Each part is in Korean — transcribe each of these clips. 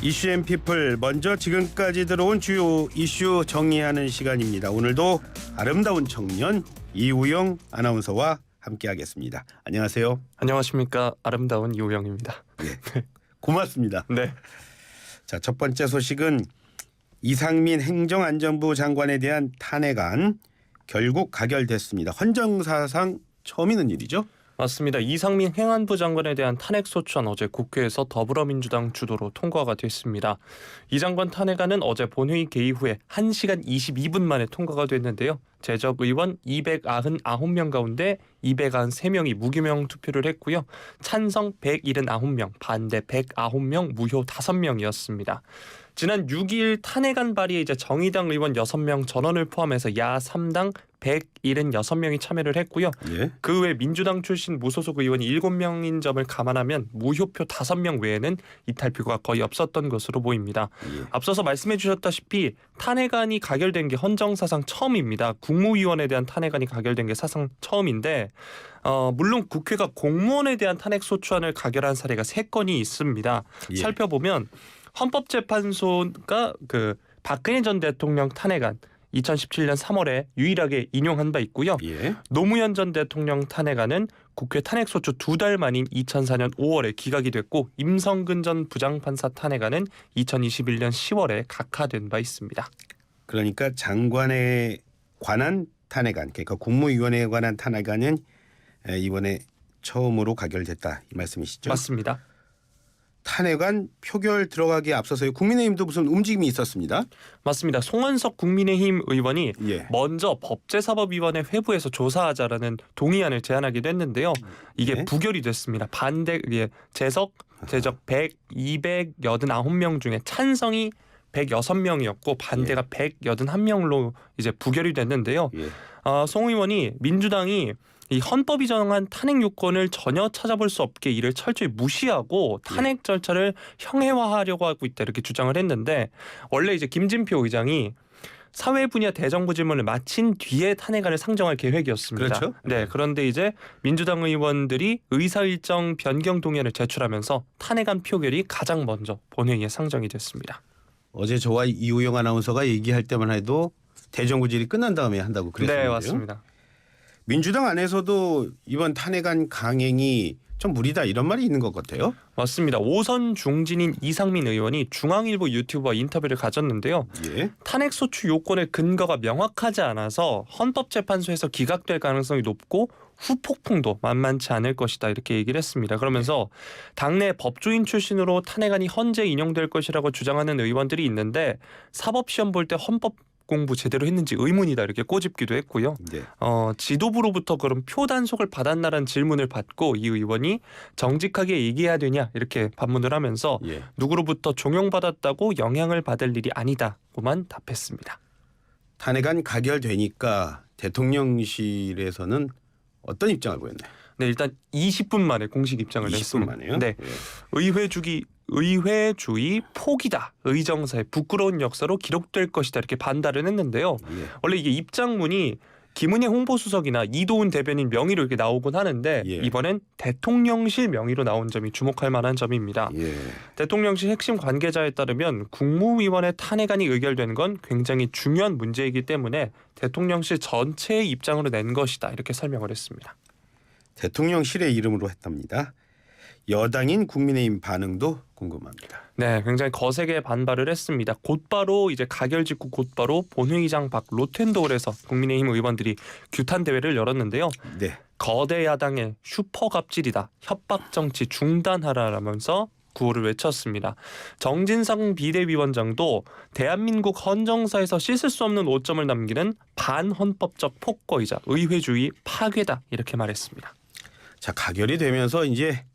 이슈앤피플 먼저 지금까지 들어온 주요 이슈 정리하는 시간입니다. 오늘도 아름다운 청년 이우영 아나운서와 함께하겠습니다. 안녕하세요. 안녕하십니까. 아름다운 이우영입니다. 네, 고맙습니다. 네. 자, 첫 번째 소식은 이상민 행정안전부 장관에 대한 탄핵안 결국 가결됐습니다. 헌정사상 처음 있는 일이죠? 맞습니다. 이상민 행안부 장관에 대한 탄핵소추안 어제 국회에서 더불어민주당 주도로 통과가 됐습니다. 이 장관 탄핵안은 어제 본회의 개의 후에 1시간 22분 만에 통과가 됐는데요. 제적 의원 299명 가운데 293명이 무기명 투표를 했고요. 찬성 179명, 반대 109명, 무효 5명이었습니다. 지난 6일 탄핵안 발의에 이제 정의당 의원 6명 전원을 포함해서 야 3당 176명이 참여를 했고요. 예. 그 외 민주당 출신 무소속 의원이 7명인 점을 감안하면 무효표 5명 외에는 이탈표가 거의 없었던 것으로 보입니다. 예. 앞서서 말씀해 주셨다시피 탄핵안이 가결된 게 헌정사상 처음입니다. 국무위원에 대한 탄핵안이 가결된 게 사상 처음인데 물론 국회가 공무원에 대한 탄핵소추안을 가결한 사례가 3건이 있습니다. 예. 살펴보면 헌법재판소가 그 박근혜 전 대통령 탄핵안 2017년 3월에 유일하게 인용한 바 있고요. 예. 노무현 전 대통령 탄핵안은 국회 탄핵소추 2달 만인 2004년 5월에 기각이 됐고 임성근 전 부장판사 탄핵안은 2021년 10월에 각하된 바 있습니다. 그러니까 장관에 관한 탄핵안, 그러니까 국무위원회에 관한 탄핵안은 이번에 처음으로 가결됐다 이 말씀이시죠? 맞습니다. 탄핵안 표결 들어가기에 앞서서 국민의힘도 무슨 움직임이 있었습니다. 맞습니다. 송원석 국민의힘 의원이 예. 먼저 법제사법위원회 회부에서 조사하자라는 동의안을 제안하기도 했는데요. 이게 예. 부결이 됐습니다. 반대 제적 289명 중에 찬성이 106명이었고 반대가 181명으로 이제 부결이 됐는데요. 예. 송 의원이 민주당이 이 헌법이 정한 탄핵 요건을 전혀 찾아볼 수 없게 이를 철저히 무시하고 탄핵 절차를 형해화하려고 하고 있다 이렇게 주장을 했는데 원래 이제 김진표 의장이 사회 분야 대정부 질문을 마친 뒤에 탄핵안을 상정할 계획이었습니다. 그렇죠. 네, 그런데 이제 민주당 의원들이 의사일정 변경 동의안을 제출하면서 탄핵안 표결이 가장 먼저 본회의에 상정이 됐습니다. 어제 저와 이우영 아나운서가 얘기할 때만 해도 대정부질이 끝난 다음에 한다고 그랬었는데요. 네, 맞습니다. 민주당 안에서도 이번 탄핵안 강행이 좀 무리다 이런 말이 있는 것 같아요. 맞습니다. 5선 중진인 이상민 의원이 중앙일보 유튜브와 인터뷰를 가졌는데요. 예. 탄핵소추 요건의 근거가 명확하지 않아서 헌법재판소에서 기각될 가능성이 높고 후폭풍도 만만치 않을 것이다 이렇게 얘기를 했습니다. 그러면서 당내 법조인 출신으로 탄핵안이 헌재 인용될 것이라고 주장하는 의원들이 있는데 사법시험 볼 때 헌법 공부 제대로 했는지 의문이다 이렇게 꼬집기도 했고요. 네. 지도부로부터 그럼 표 단속을 받았나라는 질문을 받고 이 의원이 정직하게 얘기해야 되냐 이렇게 반문을 하면서 예. 누구로부터 종용받았다고 영향을 받을 일이 아니다고만 답했습니다. 탄핵안 가결되니까 대통령실에서는 어떤 입장을 보였나요? 네, 일단 20분 만에 공식 입장을 20분 냈습니다. 만에요? 네, 예. 의회주의 포기다. 의정사의 부끄러운 역사로 기록될 것이다. 이렇게 반달을 했는데요. 예. 원래 이게 입장문이 김은혜 홍보수석이나 이도훈 대변인 명의로 이렇게 나오곤 하는데 예. 이번엔 대통령실 명의로 나온 점이 주목할 만한 점입니다. 예. 대통령실 핵심 관계자에 따르면 국무위원회 탄핵안이 의결된 건 굉장히 중요한 문제이기 때문에 대통령실 전체의 입장으로 낸 것이다. 이렇게 설명을 했습니다. 대통령실의 이름으로 했답니다. 여당인 국민의힘 반응도 궁금합니다. 네, 굉장히 거세게 반발을 했습니다. 곧바로 이제 가결 직후 곧바로 본회의장 밖 로텐도홀에서 국민의힘 의원들이 규탄 대회를 열었는데요. 네. 거대 야당의 슈퍼 갑질이다. 협박 정치 중단하라라면서 구호를 외쳤습니다. 정진상 비대위원장도 대한민국 헌정사에서 씻을 수 없는 오점을 남기는 반헌법적 폭거이자 의회주의 파괴다 이렇게 말했습니다. 자, 가결이 되면서 이제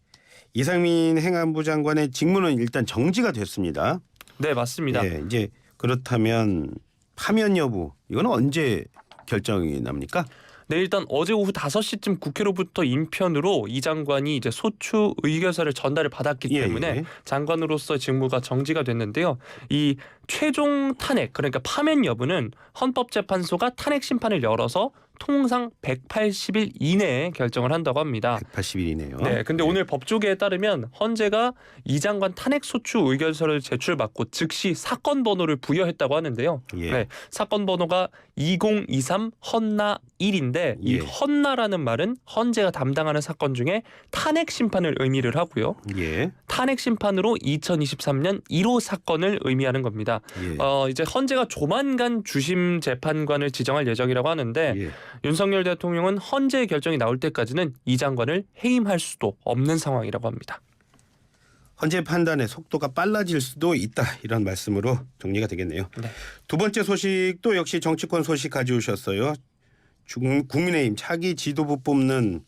이상민 행안부 장관의 직무는 일단 정지가 됐습니다. 네, 맞습니다. 예, 이제 그렇다면 파면 여부 이거는 언제 결정이 납니까? 네, 일단 어제 오후 5시쯤 국회로부터 인편으로 이 장관이 이제 소추 의결서를 전달을 받았기 때문에 장관으로서 직무가 정지가 됐는데요. 이 최종 탄핵 그러니까 파면 여부는 헌법재판소가 탄핵 심판을 열어서 통상 180일 이내에 결정을 한다고 합니다. 180일이네요. 네, 근데 오늘 법조계에 따르면 헌재가 이 장관 탄핵 소추 의견서를 제출받고 즉시 사건 번호를 부여했다고 하는데요. 예. 네, 사건 번호가 2023 헌나 1인데 이 예. 헌나라는 말은 헌재가 담당하는 사건 중에 탄핵 심판을 의미를 하고요. 예. 탄핵 심판으로 2023년 1호 사건을 의미하는 겁니다. 예. 이제 헌재가 조만간 주심 재판관을 지정할 예정이라고 하는데 예. 윤석열 대통령은 헌재의 결정이 나올 때까지는 이 장관을 해임할 수도 없는 상황이라고 합니다. 헌재 판단의 속도가 빨라질 수도 있다 이런 말씀으로 정리가 되겠네요. 네. 두 번째 소식도 역시 정치권 소식 가져오셨어요. 국민의힘 차기 지도부 뽑는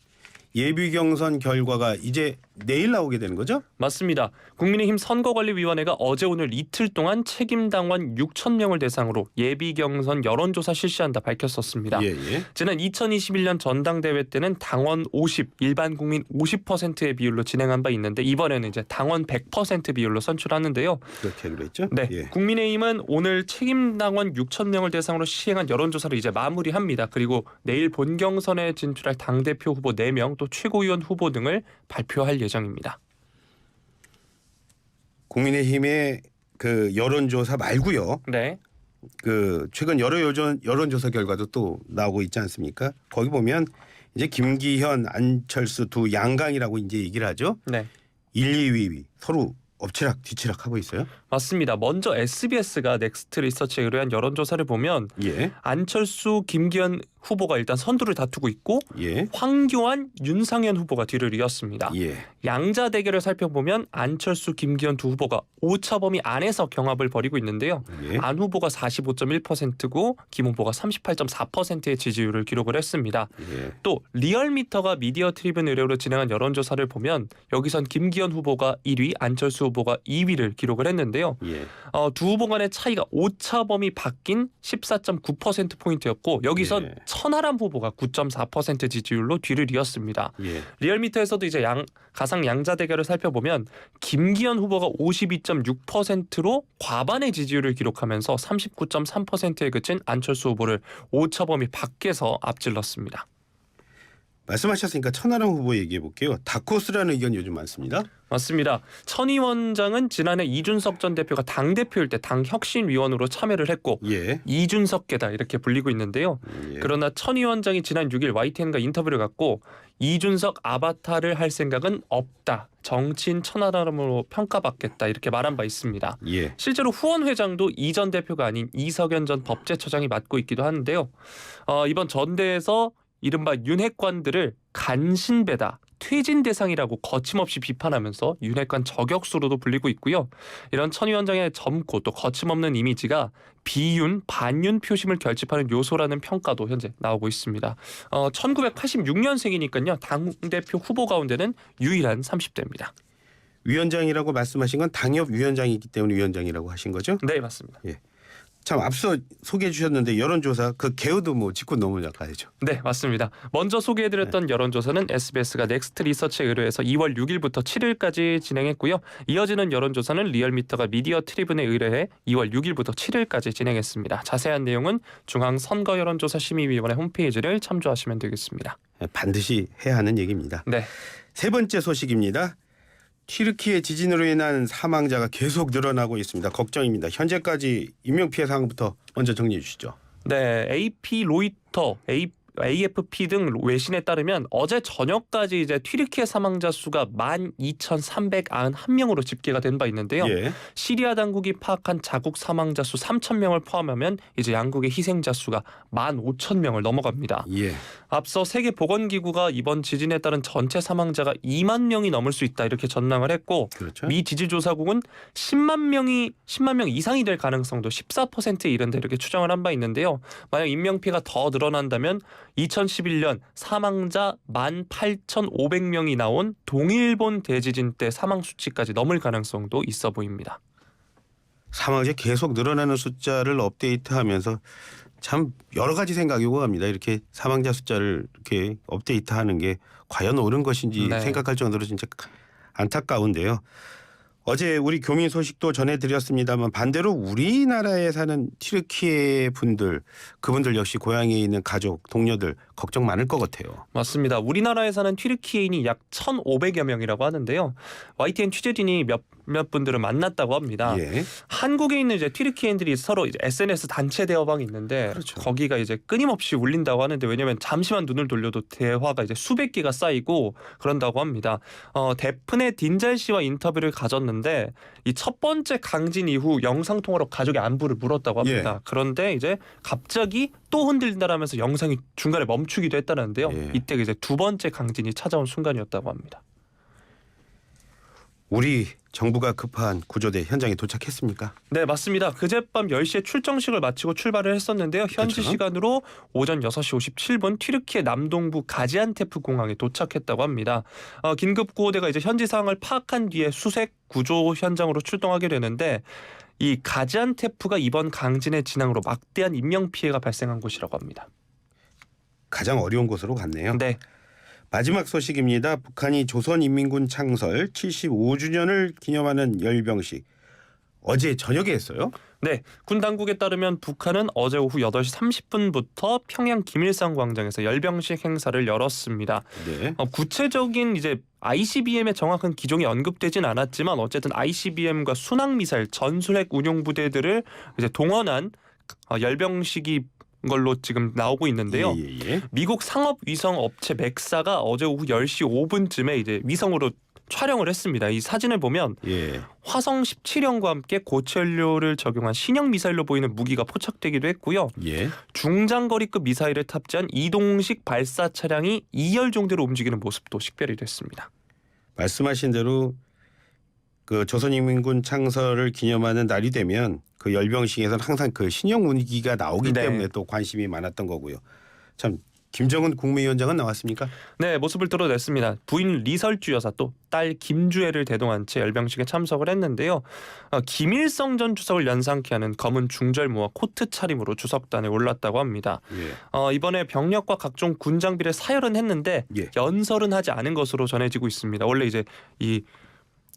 예비 경선 결과가 이제 내일 나오게 되는 거죠? 맞습니다. 국민의힘 선거관리위원회가 어제 오늘 이틀 동안 책임 당원 6천 명을 대상으로 예비 경선 여론조사 실시한다 밝혔었습니다. 예. 지난 2021년 전당대회 때는 당원 50, 일반 국민 50%의 비율로 진행한 바 있는데 이번에는 이제 당원 100% 비율로 선출하는데요. 그렇게 그랬죠? 네, 예. 국민의힘은 오늘 책임 당원 6천 명을 대상으로 시행한 여론조사를 이제 마무리합니다. 그리고 내일 본경선에 진출할 당대표 후보 4명 또 최고위원 후보 등을 발표할 예정입니다. 국민의힘의 그 여론조사 말고요. 네. 그 최근 여러 여론조사 결과도 또 나오고 있지 않습니까? 거기 보면 이제 김기현, 안철수 두 양강이라고 이제 얘기를 하죠. 네. 1, 2위 서로 엎치락 뒤치락 하고 있어요. 맞습니다. 먼저 SBS가 넥스트 리서치에 의뢰한 여론조사를 보면 예. 안철수, 김기현 후보가 일단 선두를 다투고 있고 예. 황교안, 윤상현 후보가 뒤를 이었습니다. 예. 양자 대결을 살펴보면 안철수, 김기현 두 후보가 오차 범위 안에서 경합을 벌이고 있는데요. 예. 안 후보가 45.1%고 김 후보가 38.4%의 지지율을 기록을 했습니다. 예. 또 리얼미터가 미디어 트리뷴 의뢰로 진행한 여론조사를 보면 여기선 김기현 후보가 1위, 안철수 후보가 2위를 기록을 했는데요. 예. 두 후보 간의 차이가 오차 범위 바뀐 14.9%포인트였고 여기선 예. 천하람 후보가 9.4% 지지율로 뒤를 이었습니다. 예. 리얼미터에서도 이제 가상 양자 대결을 살펴보면 김기현 후보가 52.6%로 과반의 지지율을 기록하면서 39.3%에 그친 안철수 후보를 오차 범위 밖에서 앞질렀습니다. 말씀하셨으니까 천하람 후보 얘기해 볼게요. 다크호스라는 의견이 요즘 많습니다. 맞습니다. 천 위원장은 지난해 이준석 전 대표가 당대표일 때 당혁신위원으로 참여를 했고 예. 이준석계다 이렇게 불리고 있는데요. 예. 그러나 천 위원장이 지난 6일 YTN과 인터뷰를 갖고 이준석 아바타를 할 생각은 없다. 정치인 천하람으로 평가받겠다 이렇게 말한 바 있습니다. 예. 실제로 후원 회장도 이 전 대표가 아닌 이석연 전 법제처장이 맡고 있기도 하는데요. 이번 전대에서 이른바 윤핵관들을 간신배다, 퇴진 대상이라고 거침없이 비판하면서 윤핵관 저격수로도 불리고 있고요. 이런 천 위원장의 젊고 또 거침없는 이미지가 비윤, 반윤 표심을 결집하는 요소라는 평가도 현재 나오고 있습니다. 1986년생이니까요. 당대표 후보 가운데는 유일한 30대입니다. 위원장이라고 말씀하신 건 당협 위원장이기 때문에 위원장이라고 하신 거죠? 네, 맞습니다. 예. 참 앞서 소개해 주셨는데 여론조사 그 개요도 뭐 짚고 넘어가야죠. 네, 맞습니다. 먼저 소개해드렸던 여론조사는 SBS가 넥스트 리서치에 의뢰해서 2월 6일부터 7일까지 진행했고요. 이어지는 여론조사는 리얼미터가 미디어 트리뷴에 의뢰해 2월 6일부터 7일까지 진행했습니다. 자세한 내용은 중앙선거여론조사심의위원회 홈페이지를 참조하시면 되겠습니다. 반드시 해야 하는 얘기입니다. 네. 세 번째 소식입니다. 튀르키예 지진으로 인한 사망자가 계속 늘어나고 있습니다. 걱정입니다. 현재까지 인명피해 상황부터 먼저 정리해 주시죠. 네, AP, 로이터, AFP 등 외신에 따르면 어제 저녁까지 이제 튀르키예 사망자 수가 12,391명으로 집계가 된 바 있는데요. 예. 시리아 당국이 파악한 자국 사망자 수 3,000명을 포함하면 이제 양국의 희생자 수가 15,000명을 넘어갑니다. 예. 앞서 세계보건기구가 이번 지진에 따른 전체 사망자가 2만 명이 넘을 수 있다 이렇게 전망을 했고 그렇죠. 미 지질조사국은 10만 명 이상이 될 가능성도 14%에 이른다 이렇게 추정을 한 바 있는데요. 만약 인명피해가 더 늘어난다면 2011년 사망자 18,500명이 나온 동일본 대지진 때 사망 수치까지 넘을 가능성도 있어 보입니다. 사망자 계속 늘어나는 숫자를 업데이트하면서 참 여러 가지 생각이 오고 갑니다. 이렇게 사망자 숫자를 이렇게 업데이트하는 게 과연 옳은 것인지 네. 생각할 정도로 진짜 안타까운데요. 어제 우리 교민 소식도 전해드렸습니다만 반대로 우리나라에 사는 튀르키예 분들 그분들 역시 고향에 있는 가족 동료들 걱정 많을 것 같아요. 맞습니다. 우리나라에 사는 튀르키예인이 약 1,500여 명이라고 하는데요. YTN 취재진이 몇몇 분들을 만났다고 합니다. 예. 한국에 있는 이제 튀르키예인들이 서로 이제 SNS 단체 대화방이 있는데 그렇죠. 거기가 이제 끊임없이 울린다고 하는데 왜냐하면 잠시만 눈을 돌려도 대화가 이제 수백 개가 쌓이고 그런다고 합니다. 데프네 딘잘 씨와 인터뷰를 가졌는데 이 첫 번째 강진 이후 영상 통화로 가족의 안부를 물었다고 합니다. 그런데 이제 갑자기 또 흔들린다라면서 영상이 중간에 멈추기도 했다는데요. 예. 이때 이제 두 번째 강진이 찾아온 순간이었다고 합니다. 우리 정부가 급한 구조대 현장에 도착했습니까? 네, 맞습니다. 그젯밤 10시에 출정식을 마치고 출발을 했었는데요. 현지 그렇죠. 시간으로 오전 6시 57분 튀르키예 남동부 가지안테프 공항에 도착했다고 합니다. 긴급 구호대가 이제 현지 상황을 파악한 뒤에 수색 구조 현장으로 출동하게 되는데 이 가지안테프가 이번 강진의 진앙으로 막대한 인명 피해가 발생한 곳이라고 합니다. 가장 어려운 곳으로 갔네요. 네. 마지막 소식입니다. 북한이 조선인민군 창설 75주년을 기념하는 열병식 어제 저녁에 했어요. 네, 군 당국에 따르면 북한은 어제 오후 8시 30분부터 평양 김일성 광장에서 열병식 행사를 열었습니다. 네. 구체적인 이제 ICBM의 정확한 기종이 언급되진 않았지만 어쨌든 ICBM과 순항 미사일, 전술핵 운용 부대들을 이제 동원한 열병식이 걸로 지금 나오고 있는데요. 예. 미국 상업 위성 업체 맥사가 어제 오후 10시 5분쯤에 이제 위성으로 촬영을 했습니다. 이 사진을 보면 예. 화성 17형과 함께 고체연료를 적용한 신형 미사일로 보이는 무기가 포착되기도 했고요. 예. 중장거리급 미사일을 탑재한 이동식 발사 차량이 2열 정도로 움직이는 모습도 식별이 됐습니다. 말씀하신 대로 그 조선인민군 창설을 기념하는 날이 되면 그 열병식에서는 항상 그 신형 무기가 나오기 네. 때문에 또 관심이 많았던 거고요. 참 김정은 국무위원장은 나왔습니까? 네, 모습을 드러냈습니다. 부인 리설주 여사 또 딸 김주애를 대동한 채 열병식에 참석을 했는데요. 김일성 전 주석을 연상케 하는 검은 중절모와 코트 차림으로 주석단에 올랐다고 합니다. 예. 이번에 병력과 각종 군 장비를 사열은 했는데 예. 연설은 하지 않은 것으로 전해지고 있습니다. 원래 이제 이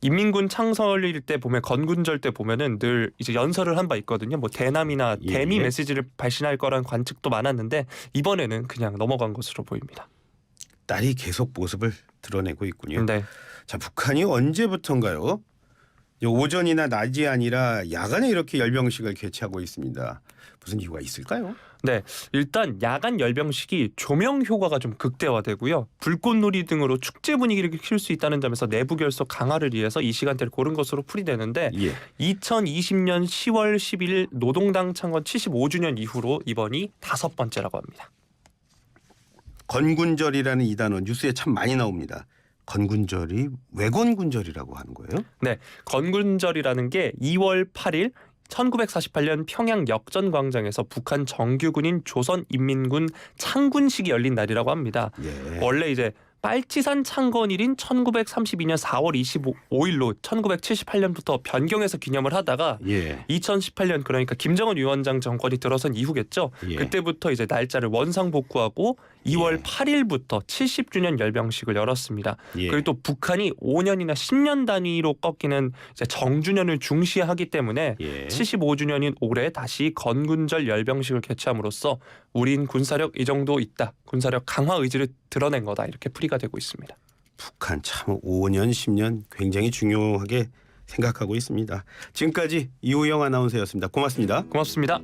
인민군 창설일 때 보면 건군절 때 보면은 늘 이제 연설을 한 바 있거든요. 뭐 대남이나 예. 대미 메시지를 발신할 거란 관측도 많았는데 이번에는 그냥 넘어간 것으로 보입니다. 딸이 계속 모습을 드러내고 있군요. 네. 자, 북한이 언제부턴가요? 오전이나 낮이 아니라 야간에 이렇게 열병식을 개최하고 있습니다. 무슨 이유가 있을까요? 네, 일단 야간 열병식이 조명 효과가 좀 극대화되고요. 불꽃놀이 등으로 축제 분위기를 키울 수 있다는 점에서 내부 결속 강화를 위해서 이 시간대를 고른 것으로 풀이되는데 예. 2020년 10월 11일 노동당 창건 75주년 이후로 이번이 5번째라고 합니다. 건군절이라는 이 단어 뉴스에 참 많이 나옵니다. 건군절이 왜 건군절이라고 하는 거예요? 네, 건군절이라는 게 2월 8일 1948년 평양 역전광장에서 북한 정규군인 조선인민군 창군식이 열린 날이라고 합니다. 예. 원래 이제 빨치산 창건일인 1932년 4월 25일로 1978년부터 변경해서 기념을 하다가 예. 2018년 그러니까 김정은 위원장 정권이 들어선 이후겠죠. 예. 그때부터 이제 날짜를 원상 복구하고 2월 예. 8일부터 70주년 열병식을 열었습니다. 예. 그리고 또 북한이 5년이나 10년 단위로 꺾이는 이제 정주년을 중시하기 때문에 예. 75주년인 올해 다시 건군절 열병식을 개최함으로써 우린 군사력 이 정도 있다. 군사력 강화 의지를 드러낸 거다. 이렇게 풀이가 되고 있습니다. 북한 참 5년 10년 굉장히 중요하게 생각하고 있습니다. 지금까지 이우영 아나운서였습니다. 고맙습니다. 고맙습니다.